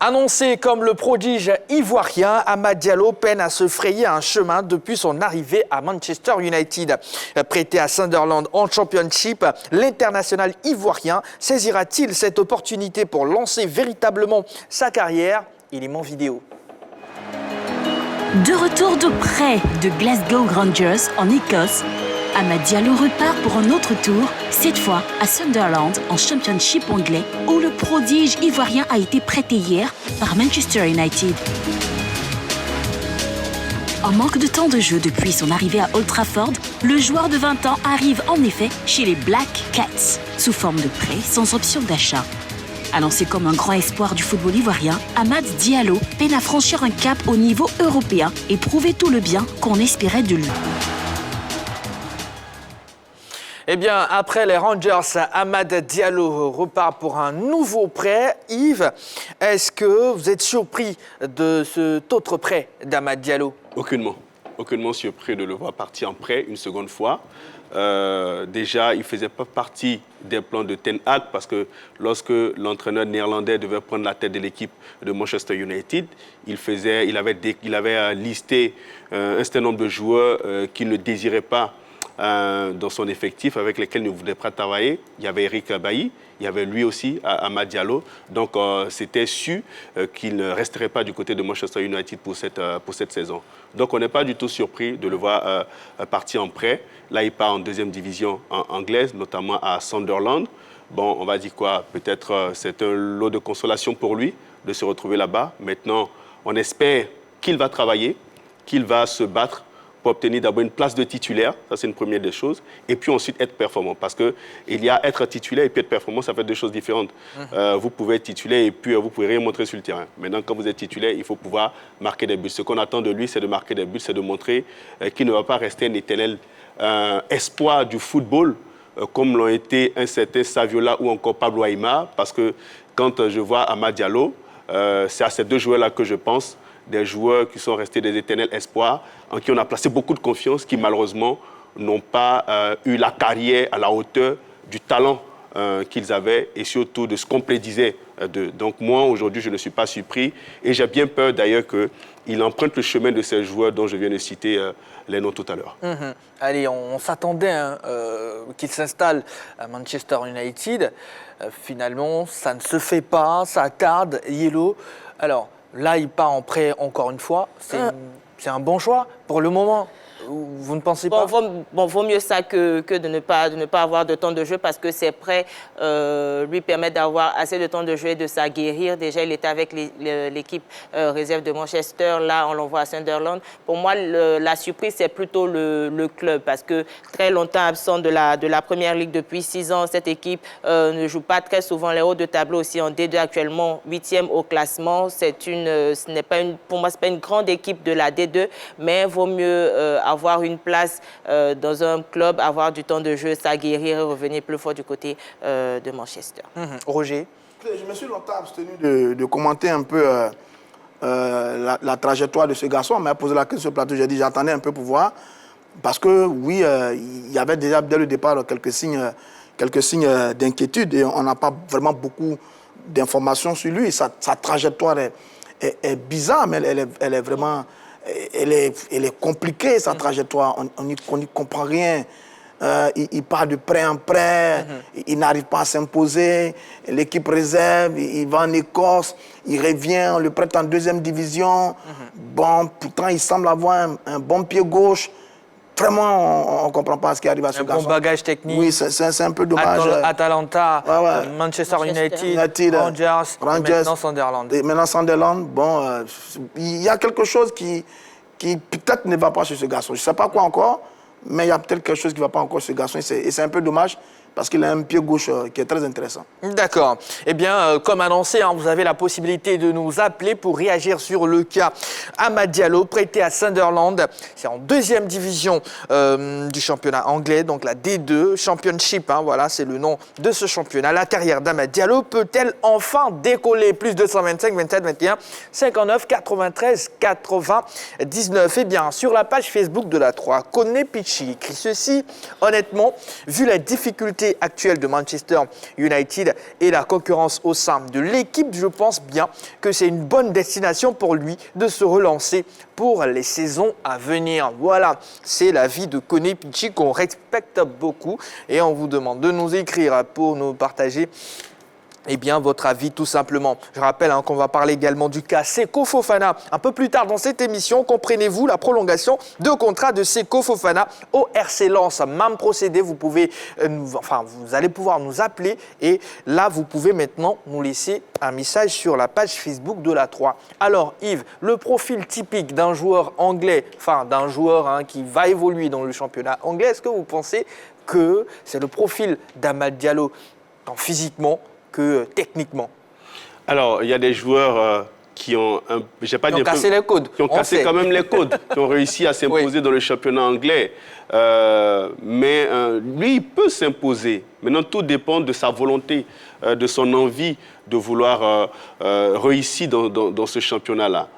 Annoncé comme le prodige ivoirien, Amad Diallo peine à se frayer un chemin depuis son arrivée à Manchester United. Prêté à Sunderland en Championship, l'international ivoirien saisira-t-il cette opportunité pour lancer véritablement sa carrière? Il est mon vidéo. De retour de près de Glasgow Rangers en Écosse, Amad Diallo repart pour un autre tour, cette fois à Sunderland en Championship anglais, où le prodige ivoirien a été prêté hier par Manchester United. En manque de temps de jeu depuis son arrivée à Old Trafford, le joueur de 20 ans arrive en effet chez les Black Cats, sous forme de prêt sans option d'achat. Annoncé comme un grand espoir du football ivoirien, Amad Diallo peine à franchir un cap au niveau européen et prouver tout le bien qu'on espérait de lui. Eh bien, après les Rangers, Amad Diallo repart pour un nouveau prêt. Yves, est-ce que vous êtes surpris de cet autre prêt d'Amad Diallo? Aucunement. Aucunement surpris de le voir partir en prêt une seconde fois. Déjà, il ne faisait pas partie des plans de Ten Hag parce que lorsque l'entraîneur néerlandais devait prendre la tête de l'équipe de Manchester United, il avait listé un certain nombre de joueurs qu'il ne désirait pas dans son effectif, avec lesquels il ne voulait pas travailler. Il y avait Eric Bailly, il y avait lui aussi, Amad Diallo. Donc, c'était su qu'il ne resterait pas du côté de Manchester United pour cette saison. Donc, on n'est pas du tout surpris de le voir partir en prêt. Là, il part en deuxième division anglaise, notamment à Sunderland. Bon, on va dire quoi? Peut-être c'est un lot de consolation pour lui de se retrouver là-bas. Maintenant, on espère qu'il va travailler, qu'il va se battre pour obtenir d'abord une place de titulaire, ça c'est une première des choses, et puis ensuite être performant. Parce qu'il y a être titulaire et puis être performant, ça fait deux choses différentes. Vous pouvez être titulaire et puis vous ne pouvez rien montrer sur le terrain. Maintenant, quand vous êtes titulaire, il faut pouvoir marquer des buts. Ce qu'on attend de lui, c'est de marquer des buts, c'est de montrer qu'il ne va pas rester un éternel espoir du football, comme l'ont été un certain Saviola ou encore Pablo Aimar, parce que quand je vois Amad Diallo, c'est à ces deux joueurs-là que je pense, des joueurs qui sont restés des éternels espoirs, en qui on a placé beaucoup de confiance, qui malheureusement n'ont pas eu la carrière à la hauteur du talent qu'ils avaient et surtout de ce qu'on prédisait d'eux. Donc moi, aujourd'hui, je ne suis pas surpris et j'ai bien peur d'ailleurs qu'il emprunte le chemin de ces joueurs dont je viens de citer les noms tout à l'heure. Allez, on s'attendait qu'il s'installe à Manchester United. Finalement, ça ne se fait pas, ça tarde. Yellow. Alors, là, il part en prêt encore une fois. C'est un bon choix pour le moment. Vous ne pensez pas? Vaut mieux ça que de ne pas avoir de temps de jeu parce que ces prêts lui permettent d'avoir assez de temps de jeu et de s'aguerrir. Déjà, il était avec l'équipe réserve de Manchester. Là, on l'envoie à Sunderland. Pour moi, la surprise, c'est plutôt le club parce que très longtemps absent de la Première Ligue depuis 6 ans, cette équipe ne joue pas très souvent les hauts de tableau aussi en D2 actuellement, 8e au classement. Pour moi, ce n'est pas une grande équipe de la D2, mais vaut mieux avoir une place dans un club, avoir du temps de jeu, s'aguerrir et revenir plus fort du côté de Manchester. Roger? Je me suis longtemps abstenu de commenter un peu la trajectoire de ce garçon. On m'a posé la question sur le plateau, j'ai dit j'attendais un peu pour voir. Parce que oui, il y avait déjà dès le départ quelques signes d'inquiétude et on n'a pas vraiment beaucoup d'informations sur lui. Sa trajectoire est bizarre, mais elle est vraiment... Elle est compliquée, sa trajectoire. On n'y comprend rien. Il part de prêt en prêt, il n'arrive pas à s'imposer. L'équipe réserve, il va en Écosse, il revient, on le prête en deuxième division. Bon, pourtant, il semble avoir un bon pied gauche. Vraiment, on ne comprend pas ce qui arrive à ce garçon. Un bon bagage technique. Oui, c'est un peu dommage. Atalanta, Manchester United, Rangers, et maintenant Sunderland. Et maintenant Sunderland, bon, il y a quelque chose qui peut-être ne va pas chez ce garçon. Je ne sais pas quoi encore, mais il y a peut-être quelque chose qui ne va pas encore chez ce garçon. Et c'est un peu dommage parce qu'il a un pied gauche qui est très intéressant. D'accord. Eh bien, comme annoncé, vous avez la possibilité de nous appeler pour réagir sur le cas Amad Diallo, prêté à Sunderland. C'est en deuxième division du championnat anglais, donc la D2, Championship, voilà, c'est le nom de ce championnat. La carrière d'Amad Diallo peut-elle enfin décoller? Plus 225, 27, 21, 59, 93, 99. Eh bien, sur la page Facebook de la 3, Koné Pichi écrit ceci. Honnêtement, vu la difficulté l'actualité actuelle de Manchester United et la concurrence au sein de l'équipe, je pense bien que c'est une bonne destination pour lui de se relancer pour les saisons à venir. Voilà, c'est l'avis de Koné Pichi qu'on respecte beaucoup et on vous demande de nous écrire pour nous partager votre avis tout simplement. Je rappelle qu'on va parler également du cas Seko Fofana un peu plus tard dans cette émission. Comprenez-vous la prolongation de contrat de Seko Fofana au RC Lens. Même procédé, vous pouvez, vous allez pouvoir nous appeler et là vous pouvez maintenant nous laisser un message sur la page Facebook de la 3. Alors Yves, le profil typique d'un joueur anglais, d'un joueur qui va évoluer dans le championnat anglais, est-ce que vous pensez que c'est le profil d'Amad Diallo tant physiquement que techniquement? Alors, il y a des joueurs qui ont, cassé les codes. Qui ont cassé quand même les codes, qui ont réussi à s'imposer dans le championnat anglais. Mais lui, il peut s'imposer. Maintenant, tout dépend de sa volonté, de son envie de vouloir réussir dans ce championnat-là.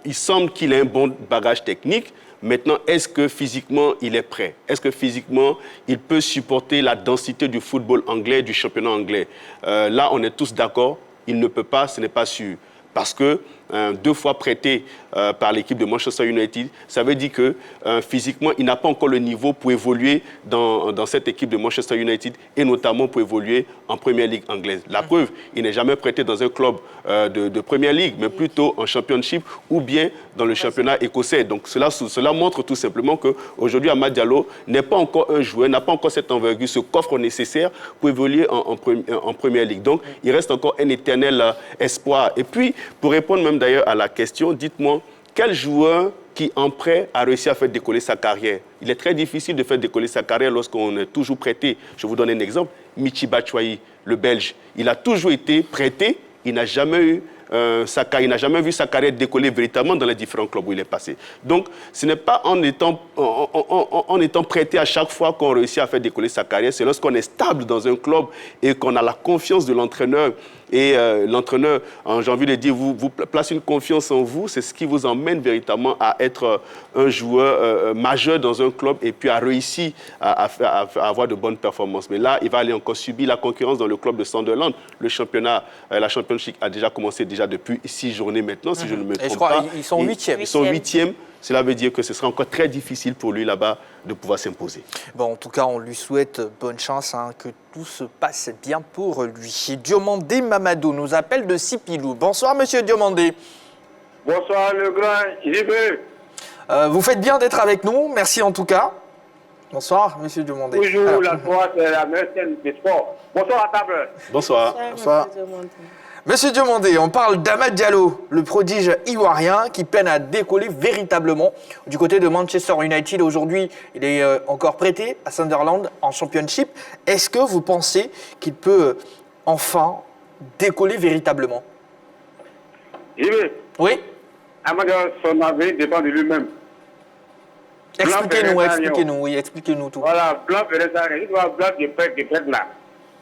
Il semble qu'il ait un bon bagage technique. Maintenant, est-ce que physiquement, il est prêt? Est-ce que physiquement, il peut supporter la densité du football anglais, du championnat anglais? Là, on est tous d'accord, il ne peut pas, ce n'est pas sûr. Parce que 2 fois prêté par l'équipe de Manchester United, ça veut dire que physiquement, il n'a pas encore le niveau pour évoluer dans cette équipe de Manchester United et notamment pour évoluer en Premier League anglaise. La preuve, il n'est jamais prêté dans un club de Premier League, mais plutôt en Championship ou bien dans le championnat écossais. Donc cela montre tout simplement qu'aujourd'hui, Amad Diallo n'est pas encore un joueur, n'a pas encore cette envergure, ce coffre nécessaire pour évoluer en Premier League. Donc, il reste encore un éternel espoir. Et puis, pour répondre même d'ailleurs à la question, dites-moi, quel joueur qui en prêt a réussi à faire décoller sa carrière? Il est très difficile de faire décoller sa carrière lorsqu'on est toujours prêté. Je vous donne un exemple, Michy Batshuayi, le Belge. Il a toujours été prêté, il n'a jamais eu il n'a jamais vu sa carrière décoller véritablement dans les différents clubs où il est passé. Donc, ce n'est pas en étant prêté à chaque fois qu'on réussit à faire décoller sa carrière, c'est lorsqu'on est stable dans un club et qu'on a la confiance de l'entraîneur. Et l'entraîneur, j'ai envie de dire, vous place une confiance en vous, c'est ce qui vous emmène véritablement à être un joueur majeur dans un club et puis à réussir à avoir de bonnes performances. Mais là, il va aller encore subir la concurrence dans le club de Sunderland. Le championnat, la Championship a déjà commencé depuis 6 journées maintenant, si je ne me trompe pas. Ils sont 8e. Ils sont 8e. Cela veut dire que ce sera encore très difficile pour lui là-bas de pouvoir s'imposer. Bon, en tout cas, on lui souhaite bonne chance, que tout se passe bien pour lui. Diomandé Mamadou nous appelle de Sipilou. Bonsoir, monsieur Diomandé. Bonsoir, le grand JB. Vous faites bien d'être avec nous. Merci en tout cas. Bonsoir, monsieur Diomandé. Toujours la foi, c'est la meilleure scène des sports. Bonsoir à table. Bonsoir. Bonsoir. Monsieur Diomandé, on parle d'Amad Diallo, le prodige ivoirien qui peine à décoller véritablement du côté de Manchester United. Aujourd'hui, il est encore prêté à Sunderland en Championship. Est-ce que vous pensez qu'il peut enfin décoller véritablement? JB. Oui. Amad Diallo, son avenir dépend de lui-même. Expliquez-nous tout. Voilà, Blanc ferait ça, il doit Blanc de prêtre là.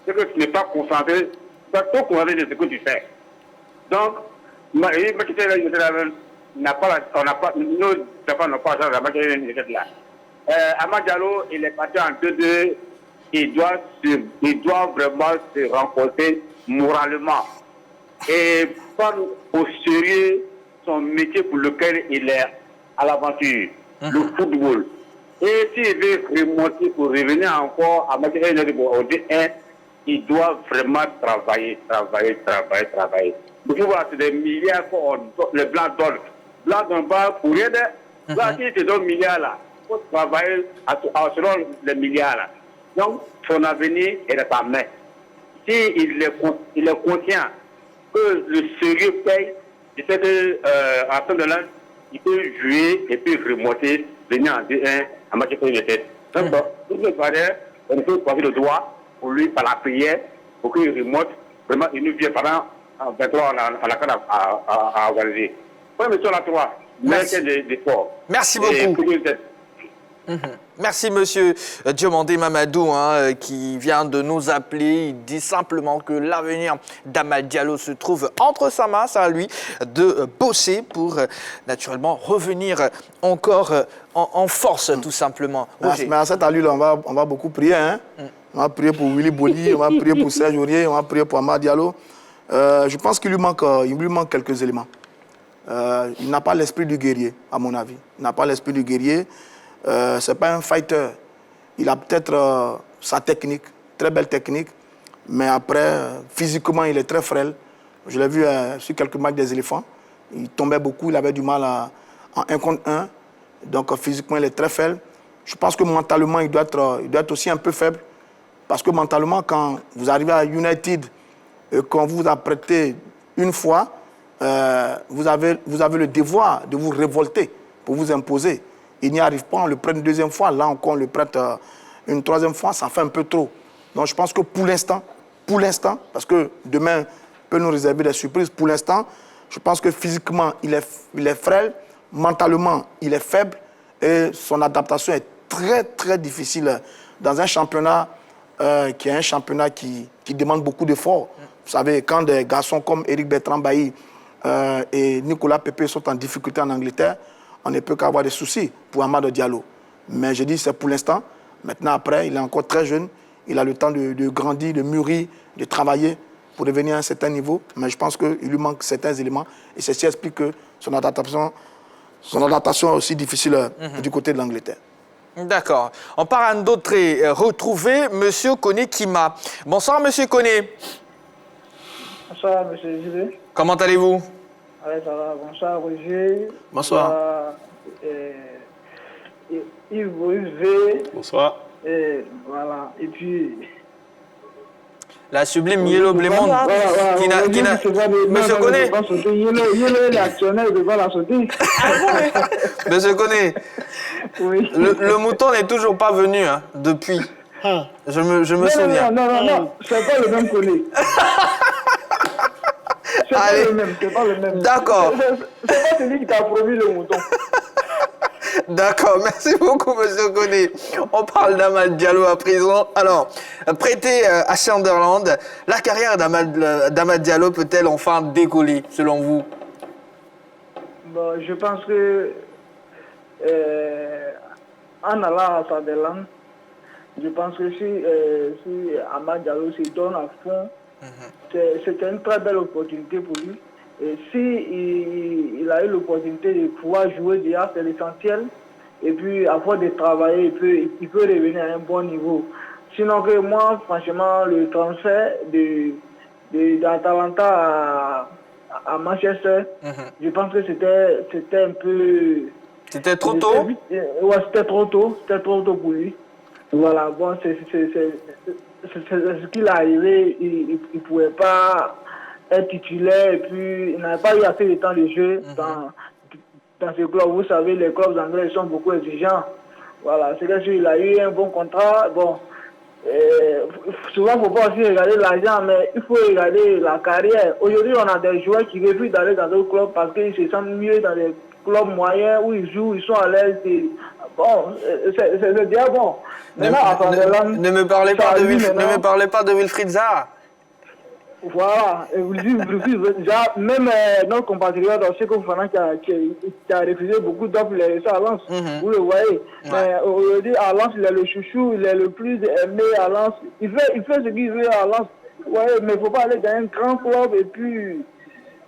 C'est que tu n'es pas concentré. Tu es trop concentré de ce que tu fais. Donc, nos enfants n'ont pas changé de là. Amad Diallo, il est parti en 2-2. Il doit vraiment se renforcer moralement et prendre au sérieux son métier pour lequel il est à l'aventure, le football. Et s'il veut remonter pour revenir encore à Manchester United au D1, il doit vraiment travailler. Donc voilà, c'est des milliards que les Blancs donnent. Blancs donnent pas pour rien. Là, s'ils te donnent milliards là, il faut travailler selon les milliards là. Donc, son avenir est dans sa main. S'il est conscient que le sérieux paye, il sait qu'à ce moment-là, il peut jouer et puis remonter, venir en D1 à Manchester United. Donc, tout le monde, on peut passer le droit pour lui par la prière, pour qu'il remonte. Vraiment, il nous vient pendant 23 à la canne à organiser. Première mission à la 3, merci des sports. Merci beaucoup. Merci monsieur Diomandé Mamadou qui vient de nous appeler. Il dit simplement que l'avenir d'Amad Diallo se trouve entre sa main, c'est à lui de bosser pour naturellement revenir encore en force tout simplement. Mais à cette allure, on va beaucoup prier. On va prier pour Willy Boli, on va prier pour Serge Aurier, on va prier pour Amad Diallo. Je pense qu'il lui manque quelques éléments. Il n'a pas l'esprit du guerrier, à mon avis. Il n'a pas l'esprit du guerrier. Ce n'est pas un fighter. Il a peut-être sa technique, très belle technique, mais après, physiquement, il est très frêle. Je l'ai vu sur quelques matchs des éléphants. Il tombait beaucoup, il avait du mal en 1 contre 1. Donc, physiquement, il est très faible. Je pense que mentalement, il doit être aussi un peu faible. Parce que mentalement, quand vous arrivez à United et qu'on vous a prêté une fois, vous avez le devoir de vous révolter pour vous imposer. Il n'y arrive pas, on le prête une deuxième fois. Là encore, on le prête une troisième fois, ça fait un peu trop. Donc je pense que pour l'instant, parce que demain peut nous réserver des surprises, pour l'instant, je pense que physiquement, il est frêle, mentalement, il est faible et son adaptation est très, très difficile dans un championnat qui est un championnat qui demande beaucoup d'efforts. Vous savez, quand des garçons comme Eric Bertrand Bailly et Nicolas Pepe sont en difficulté en Angleterre, on ne peut qu'avoir des soucis pour Amad Diallo. Mais je dis c'est pour l'instant. Maintenant, après, il est encore très jeune. Il a le temps de grandir, de mûrir, de travailler pour devenir à un certain niveau. Mais je pense qu'il lui manque certains éléments. Et ceci explique que son adaptation est aussi difficile du côté de l'Angleterre. D'accord. On part en d'autres retrouver M. Koné Kima. Bonsoir, M. Koné. Bonsoir, M. Gilles. Comment allez-vous? Oui, ça va. Bonsoir, Roger. Bonsoir. Yves. Bonsoir. Et voilà. Et puis... La sublime Yellow Blémond. Monsieur Koné. Yellow est l'actionnaire, il ne peut pas la sauter. Monsieur Koné. Oui. Le mouton n'est toujours pas venu depuis. Je me souviens. Non, c'est pas le même Koné. C'est pas le même. D'accord. C'est pas celui qui t'a promis le mouton. D'accord, merci beaucoup, monsieur Koné. On parle d'Amad Diallo à présent. Alors, prêté à Sunderland, la carrière d'Amad Diallo peut-elle enfin décoller, selon vous? Bon, je pense que en allant à Sunderland, je pense que si Amad Diallo se donne à fond, c'était une très belle opportunité pour lui. Et si il a eu l'opportunité de pouvoir jouer déjà, c'est l'essentiel. Et puis, à force de travailler, il peut revenir à un bon niveau. Sinon que moi, franchement, le transfert d'Atalanta à Manchester, je pense que c'était un peu... C'était trop tôt? Ouais, c'était trop tôt. C'était trop tôt pour lui. Voilà, bon, c'est ce qu'il est arrivé. Il ne pouvait pas être titulaire et puis il n'avait pas eu assez de temps de jeu dans ce club. Vous savez, les clubs anglais sont beaucoup exigeants. Voilà, c'est que il a eu un bon contrat. Bon, souvent, il ne faut pas aussi regarder l'argent, mais il faut regarder la carrière. Aujourd'hui, on a des joueurs qui refusent d'aller dans d'autres clubs parce qu'ils se sentent mieux dans des clubs moyens où ils jouent, ils sont à l'aise. Bon, c'est bien bon. Ne me parlez pas de Wilfried Zaha. Voilà, déjà, même notre compatriote Seko Fofana qui a refusé beaucoup d'offres, il est resté à Lens, vous le voyez. Mais aujourd'hui, à Lens, il est le chouchou, il est le plus aimé à Lens. Il fait ce qu'il veut à Lens, ouais, mais il ne faut pas aller dans un grand club et puis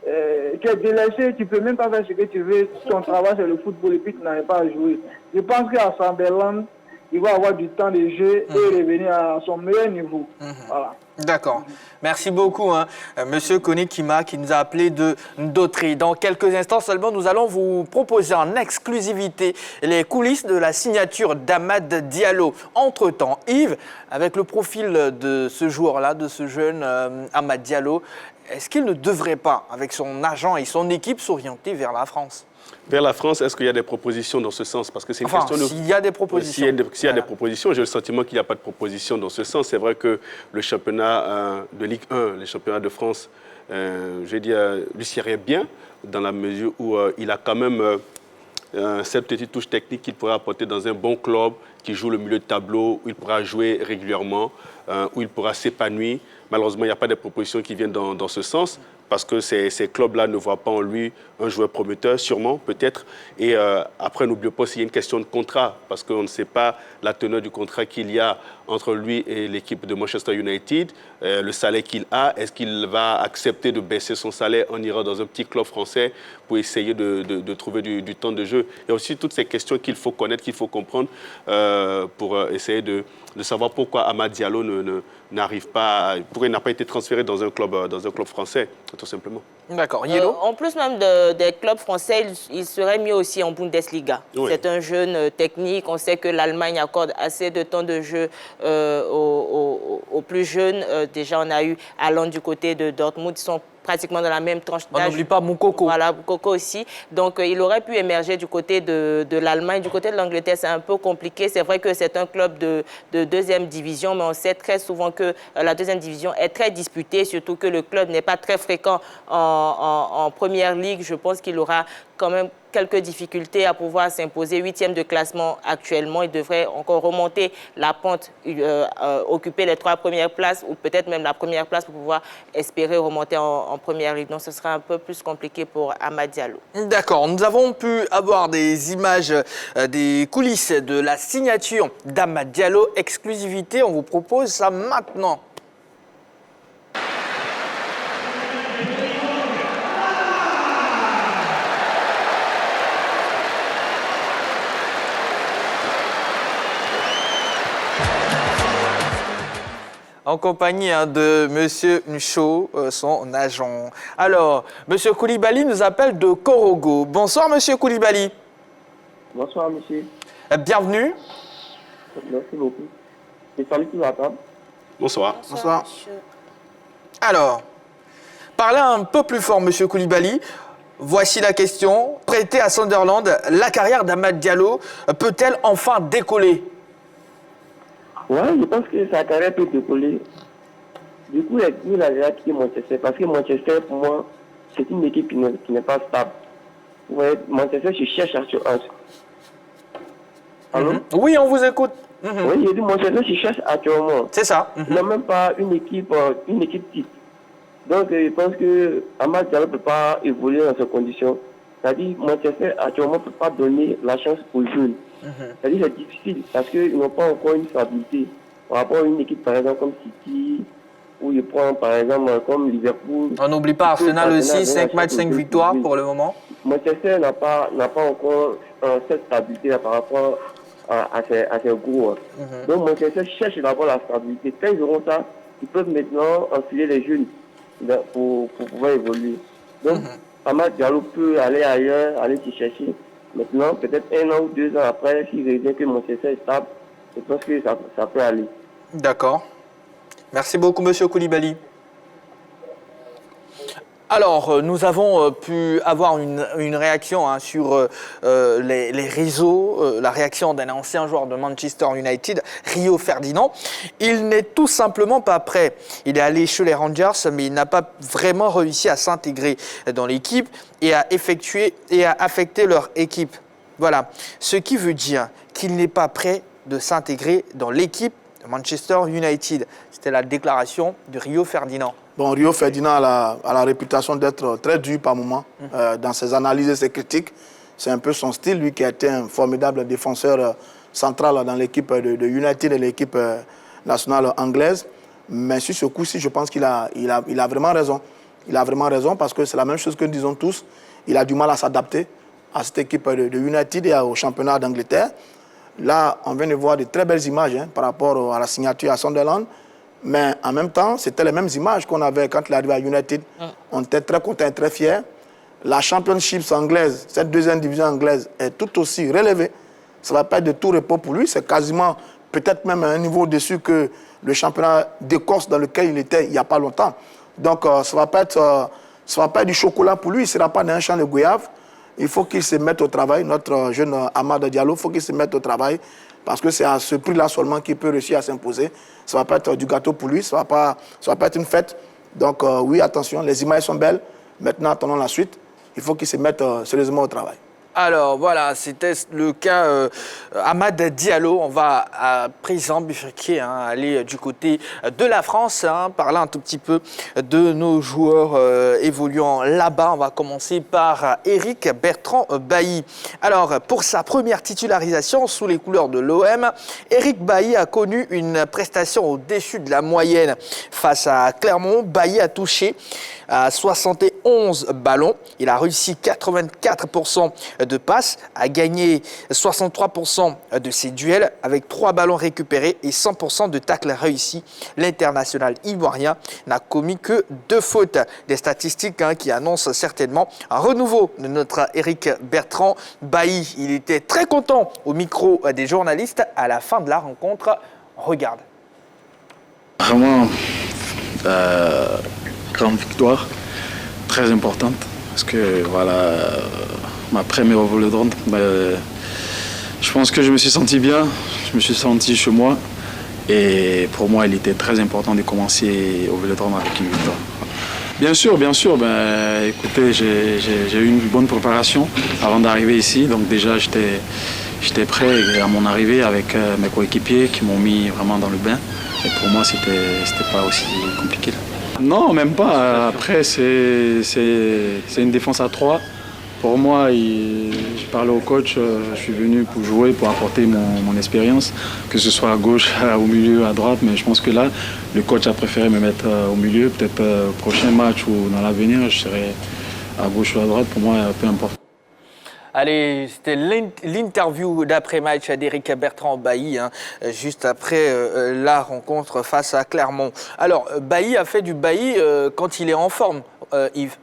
tu es délaissé, tu ne peux même pas faire ce que tu veux. Ton travail, c'est le football et puis tu n'arrives pas à jouer. Je pense qu'à Sunderland, il va avoir du temps de jeu et revenir à son meilleur niveau. Voilà. D'accord. Merci beaucoup, Monsieur Koné Kima, qui nous a appelé de Ndotri. Dans quelques instants seulement, nous allons vous proposer en exclusivité les coulisses de la signature d'Amad Diallo. Entre-temps, Yves, avec le profil de ce joueur-là, de ce jeune Amad Diallo, est-ce qu'il ne devrait pas, avec son agent et son équipe, s'orienter vers la France? Vers la France, est-ce qu'il y a des propositions dans ce sens? Parce que c'est une question de... S'il y a des propositions. S'il y a des propositions, j'ai le sentiment qu'il n'y a pas de propositions dans ce sens. C'est vrai que le championnat de Ligue 1, le championnat de France, je veux dire, lui serait bien, dans la mesure où il a quand même cette petite touche technique qu'il pourrait apporter dans un bon club qui joue le milieu de tableau, où il pourra jouer régulièrement, où il pourra s'épanouir. Malheureusement, il n'y a pas de propositions qui viennent dans ce sens, parce que ces clubs-là ne voient pas en lui un joueur prometteur, sûrement, peut-être. Et après, n'oublions pas s'il y a une question de contrat, parce qu'on ne sait pas la teneur du contrat qu'il y a entre lui et l'équipe de Manchester United, le salaire qu'il a, est-ce qu'il va accepter de baisser son salaire en ira dans un petit club français pour essayer de trouver du temps de jeu. Il y a aussi toutes ces questions qu'il faut connaître, qu'il faut comprendre pour essayer de savoir pourquoi Amad Diallo n'arrive pas, pourquoi il n'a pas été transféré dans un club français, tout simplement. D'accord. Yellow En plus même des clubs français, il serait mieux aussi en Bundesliga. Oui. C'est un jeune technique. On sait que l'Allemagne accorde assez de temps de jeu aux plus jeunes. Déjà, on a eu Haaland du côté de Dortmund. Ils sont pratiquement dans la même tranche d'âge. On n'oublie pas Moukoko. Voilà, Moukoko aussi. Donc, il aurait pu émerger du côté de l'Allemagne. Du côté de l'Angleterre, c'est un peu compliqué. C'est vrai que c'est un club de deuxième division, mais on sait très souvent que la deuxième division est très disputée, surtout que le club n'est pas très fréquent en première ligue. Je pense qu'il aura quand même quelques difficultés à pouvoir s'imposer 8e de classement actuellement. Il devrait encore remonter la pente, occuper les 3 premières places ou peut-être même la première place pour pouvoir espérer remonter en première ligue. Donc ce sera un peu plus compliqué pour Amad Diallo. D'accord. Nous avons pu avoir des images des coulisses de la signature d'Amad Diallo. Exclusivité, on vous propose ça maintenant. En compagnie de M. Ncho, son agent. Alors, M. Koulibaly nous appelle de Korogo. Bonsoir, M. Koulibaly. Bonsoir, monsieur. Bienvenue. Merci beaucoup. Et salut tout la table. Bonsoir. Bonsoir. Alors, parlez un peu plus fort, M. Koulibaly. Voici la question. Prêté à Sunderland, la carrière d'Amad Diallo peut-elle enfin décoller? Ouais, je pense que sa carrière peut décoller. Du coup, il a déjà quitté Manchester. Parce que Manchester, pour moi, c'est une équipe qui n'est pas stable. Ouais, Manchester se cherche actuellement. Allô? Oui, on vous écoute. Oui, j'ai dit Manchester se cherche actuellement. C'est ça. Il n'a même pas une équipe type. Donc, je pense que Amad Diallo ne peut pas évoluer dans ces conditions. C'est-à-dire Manchester actuellement ne peut pas donner la chance aux jeunes. C'est-à-dire c'est difficile parce qu'ils n'ont pas encore une stabilité par rapport à une équipe par exemple comme City ou il prend par exemple comme Liverpool. On n'oublie pas Arsenal aussi, 5 matchs, 5 victoires pour le moment. Manchester n'a pas encore cette stabilité là, par rapport à ces gros. Donc Manchester cherche d'abord la stabilité. Quand ils auront ça, ils peuvent maintenant enfiler les jeunes pour pouvoir évoluer. Donc Amad Diallo peut aller ailleurs, aller s'y chercher. Maintenant, peut-être 1 an ou 2 ans après, s'il revient que Manchester est stable, je pense que ça peut aller. D'accord. Merci beaucoup, M. Koulibaly. Alors, nous avons pu avoir une réaction sur les réseaux, la réaction d'un ancien joueur de Manchester United, Rio Ferdinand. Il n'est tout simplement pas prêt. Il est allé chez les Rangers, mais il n'a pas vraiment réussi à s'intégrer dans l'équipe et à affecter leur équipe. Voilà. Ce qui veut dire qu'il n'est pas prêt de s'intégrer dans l'équipe de Manchester United. C'était la déclaration de Rio Ferdinand. Bon, Rio Ferdinand a la réputation d'être très dur par moments dans ses analyses et ses critiques. C'est un peu son style, lui qui a été un formidable défenseur central dans l'équipe de United et l'équipe nationale anglaise. Mais sur ce coup-ci, je pense qu'il a vraiment raison. Il a vraiment raison parce que c'est la même chose que nous disons tous. Il a du mal à s'adapter à cette équipe de United et au championnat d'Angleterre. Là, on vient de voir de très belles images par rapport à la signature à Sunderland. Mais en même temps, c'était les mêmes images qu'on avait quand il est arrivé à United. On était très contents et très fiers. La Championship anglaise, cette deuxième division anglaise, est tout aussi relevée. Ça ne va pas être de tout repos pour lui. C'est quasiment, peut-être même à un niveau au-dessus que le championnat d'Écosse dans lequel il était il n'y a pas longtemps. Donc, ça ne va pas être du chocolat pour lui. Il ne sera pas dans un champ de goyave. Il faut qu'il se mette au travail. Notre jeune Amad Diallo, il faut qu'il se mette au travail. Parce que c'est à ce prix-là seulement qu'il peut réussir à s'imposer. Ça ne va pas être du gâteau pour lui, ça va pas être une fête. Donc oui, attention, les images sont belles. Maintenant, attendons la suite. Il faut qu'il se mette sérieusement au travail. Alors voilà, c'était le cas Amad Diallo. On va à présent bifurquer, aller du côté de la France, parler un tout petit peu de nos joueurs évoluant là-bas. On va commencer par Eric Bertrand Bailly. Alors pour sa première titularisation sous les couleurs de l'OM, Eric Bailly a connu une prestation au-dessus de la moyenne. Face à Clermont, Bailly a touché à 71 ballons. Il a réussi 84% de passes, a gagné 63% de ses duels avec 3 ballons récupérés et 100% de tacles réussis. L'international ivoirien n'a commis que 2 fautes. Des statistiques qui annoncent certainement un renouveau de notre Eric Bertrand Bailly. Il était très content au micro des journalistes à la fin de la rencontre. Regarde. Vraiment, grande victoire, très importante, parce que voilà, ma première au Vélodrome, je pense que je me suis senti bien, je me suis senti chez moi, et pour moi il était très important de commencer au Vélodrome avec une victoire. Bien sûr, écoutez, j'ai eu une bonne préparation avant d'arriver ici, donc déjà j'étais prêt à mon arrivée avec mes coéquipiers qui m'ont mis vraiment dans le bain, et pour moi c'était pas aussi compliqué. Non, même pas. Après, c'est une défense à 3. Pour moi, je parlais au coach, je suis venu pour jouer, pour apporter mon expérience, que ce soit à gauche, au milieu, à droite. Mais je pense que là, le coach a préféré me mettre au milieu. Peut-être au prochain match ou dans l'avenir, je serai à gauche ou à droite. Pour moi, peu importe. Allez, c'était l'interview d'après-match d'Eric Bertrand Bailly, juste après la rencontre face à Clermont. Alors, Bailly a fait du Bailly quand il est en forme, Yves.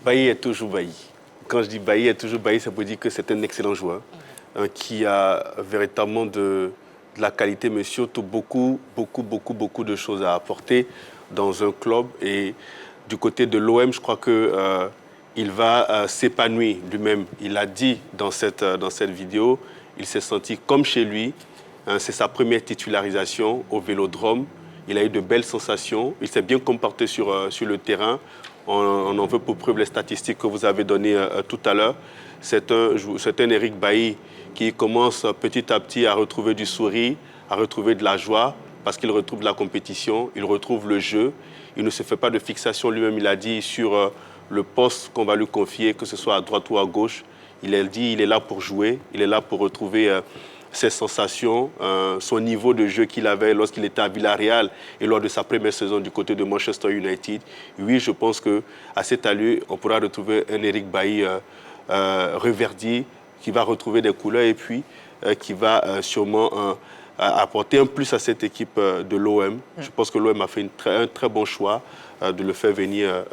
Bailly est toujours Bailly. Quand je dis Bailly est toujours Bailly, ça veut dire que c'est un excellent joueur qui a véritablement de la qualité, mais surtout beaucoup de choses à apporter dans un club. Et du côté de l'OM, je crois que il va s'épanouir lui-même. Il a dit dans cette vidéo, il s'est senti comme chez lui. C'est sa première titularisation au Vélodrome. Il a eu de belles sensations. Il s'est bien comporté sur le terrain. On en veut pour preuve les statistiques que vous avez données tout à l'heure. C'est un Eric Bailly qui commence petit à petit à retrouver du sourire, à retrouver de la joie, parce qu'il retrouve la compétition, il retrouve le jeu. Il ne se fait pas de fixation lui-même, il a dit, sur le poste qu'on va lui confier, que ce soit à droite ou à gauche. Il a dit il est là pour jouer, il est là pour retrouver ses sensations, son niveau de jeu qu'il avait lorsqu'il était à Villarreal et lors de sa première saison du côté de Manchester United. Oui, je pense qu'à cet allure, on pourra retrouver un Eric Bailly reverdi, qui va retrouver des couleurs et puis qui va sûrement apporter un plus à cette équipe de l'OM. Je pense que l'OM a fait un très bon choix de le faire venir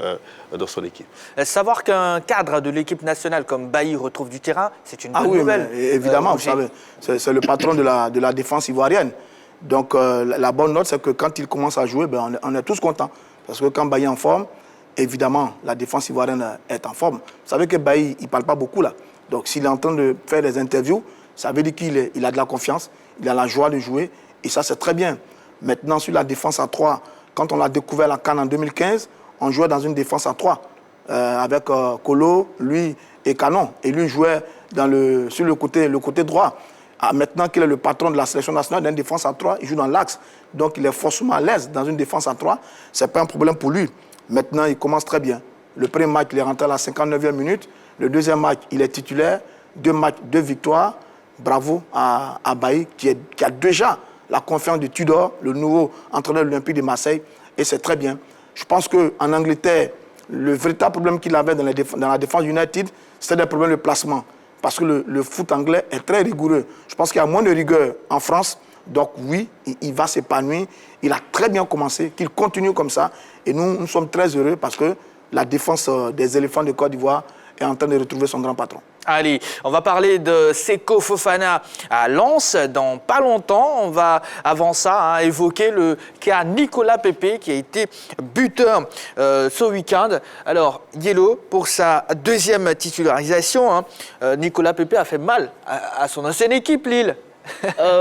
dans son équipe. Savoir qu'un cadre de l'équipe nationale comme Bailly retrouve du terrain, c'est une bonne nouvelle. Évidemment, vous savez, c'est le patron de la défense ivoirienne. Donc la bonne note, c'est que quand il commence à jouer, on est tous contents. Parce que quand Bailly est en forme, évidemment, la défense ivoirienne est en forme. Vous savez que Bailly, il ne parle pas beaucoup là. Donc s'il est en train de faire des interviews, ça veut dire qu'il a de la confiance, il a la joie de jouer, et ça c'est très bien. Maintenant, sur la défense à 3, quand on l'a découvert la CAN en 2015, on jouait dans une défense à 3, avec Kolo, lui et Canon. Et lui jouait sur le côté droit. Maintenant qu'il est le patron de la sélection nationale d'une défense à 3, il joue dans l'axe. Donc il est forcément à l'aise dans une défense à 3. Ce n'est pas un problème pour lui. Maintenant, il commence très bien. Le premier match, il est rentré à la 59e minute. Le deuxième match, il est titulaire. 2 matchs, 2 victoires. Bravo à Bailly qui a déjà la confiance de Tudor, le nouveau entraîneur de l'Olympique de Marseille. Et c'est très bien. Je pense qu'en Angleterre, le véritable problème qu'il avait dans la défense United, c'était des problèmes de placement. Parce que le foot anglais est très rigoureux. Je pense qu'il y a moins de rigueur en France. Donc oui, il va s'épanouir. Il a très bien commencé, qu'il continue comme ça. Et nous sommes très heureux parce que la défense des éléphants de Côte d'Ivoire est en train de retrouver son grand patron. Allez, on va parler de Seko Fofana à Lens dans pas longtemps. On va, avant ça, évoquer le cas Nicolas Pepe qui a été buteur ce week-end. Alors, Yellow, pour sa deuxième titularisation, Nicolas Pepe a fait mal à son ancienne équipe, Lille.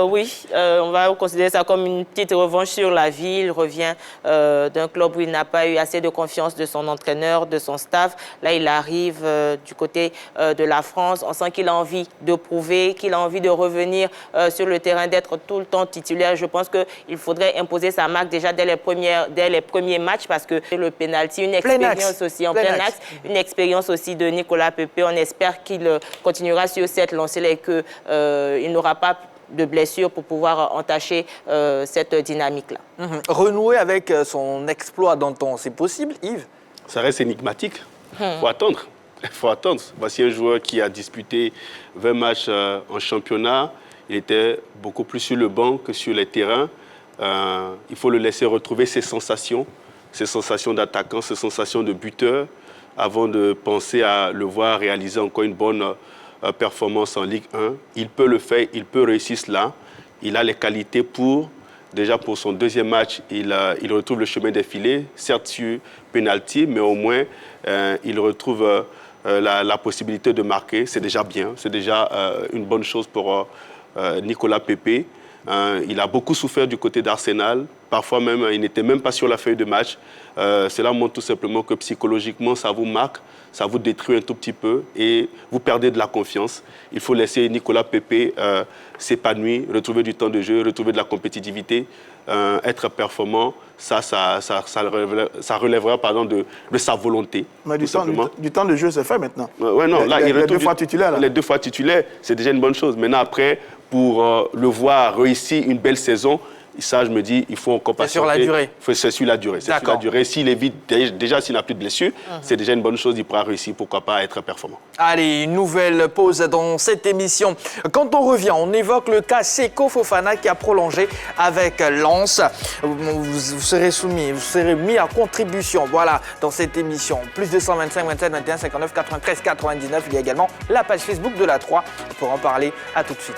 Oui, on va considérer ça comme une petite revanche sur la vie. Il revient d'un club où il n'a pas eu assez de confiance de son entraîneur, de son staff. Là, il arrive du côté de la France. On sent qu'il a envie de prouver, qu'il a envie de revenir sur le terrain, d'être tout le temps titulaire. Je pense qu'il faudrait imposer sa marque déjà dès les premiers matchs parce que le pénalty, une expérience aussi en plein axe, une expérience aussi de Nicolas Pepe. On espère qu'il continuera sur cette lancée et qu'il n'aura pas de blessures pour pouvoir entacher cette dynamique-là. Renouer avec son exploit d'antan, c'est possible, Yves? Ça reste énigmatique. Il faut attendre. Il faut attendre. Voici un joueur qui a disputé 20 matchs en championnat. Il était beaucoup plus sur le banc que sur les terrains. Il faut le laisser retrouver ses sensations d'attaquant, ses sensations de buteur, avant de penser à le voir réaliser encore une bonne performance en Ligue 1. Il peut le faire, il peut réussir cela. Il a les qualités pour, déjà pour son deuxième match, il retrouve le chemin des filets, certes sur penalty, mais au moins il retrouve la possibilité de marquer. C'est déjà bien, c'est déjà une bonne chose pour Nicolas Pepe. Il a beaucoup souffert du côté d'Arsenal. Parfois même, il n'était même pas sur la feuille de match. Cela montre tout simplement que psychologiquement, ça vous marque, ça vous détruit un tout petit peu et vous perdez de la confiance. Il faut laisser Nicolas Pepe s'épanouir, retrouver du temps de jeu, retrouver de la compétitivité, être performant. Ça relèvera de sa volonté. Mais du temps de jeu, c'est fait maintenant. Ouais, non, là, il retrouve 2 fois titulaire. Les 2 fois titulaires, c'est déjà une bonne chose. Maintenant, après, pour le voir réussir une belle saison, ça, je me dis, il faut encore passer. C'est sur la durée. C'est sur la durée. C'est sur la durée. S'il évite, déjà, s'il n'a plus de blessures, c'est déjà une bonne chose. Il pourra réussir, pourquoi pas, à être performant. Allez, une nouvelle pause dans cette émission. Quand on revient, on évoque le cas Seko Fofana qui a prolongé avec Lens. Vous serez mis à contribution, voilà, dans cette émission. Plus 225 27 21 59 93 99. Il y a également la page Facebook de la 3 pour en parler. À tout de suite.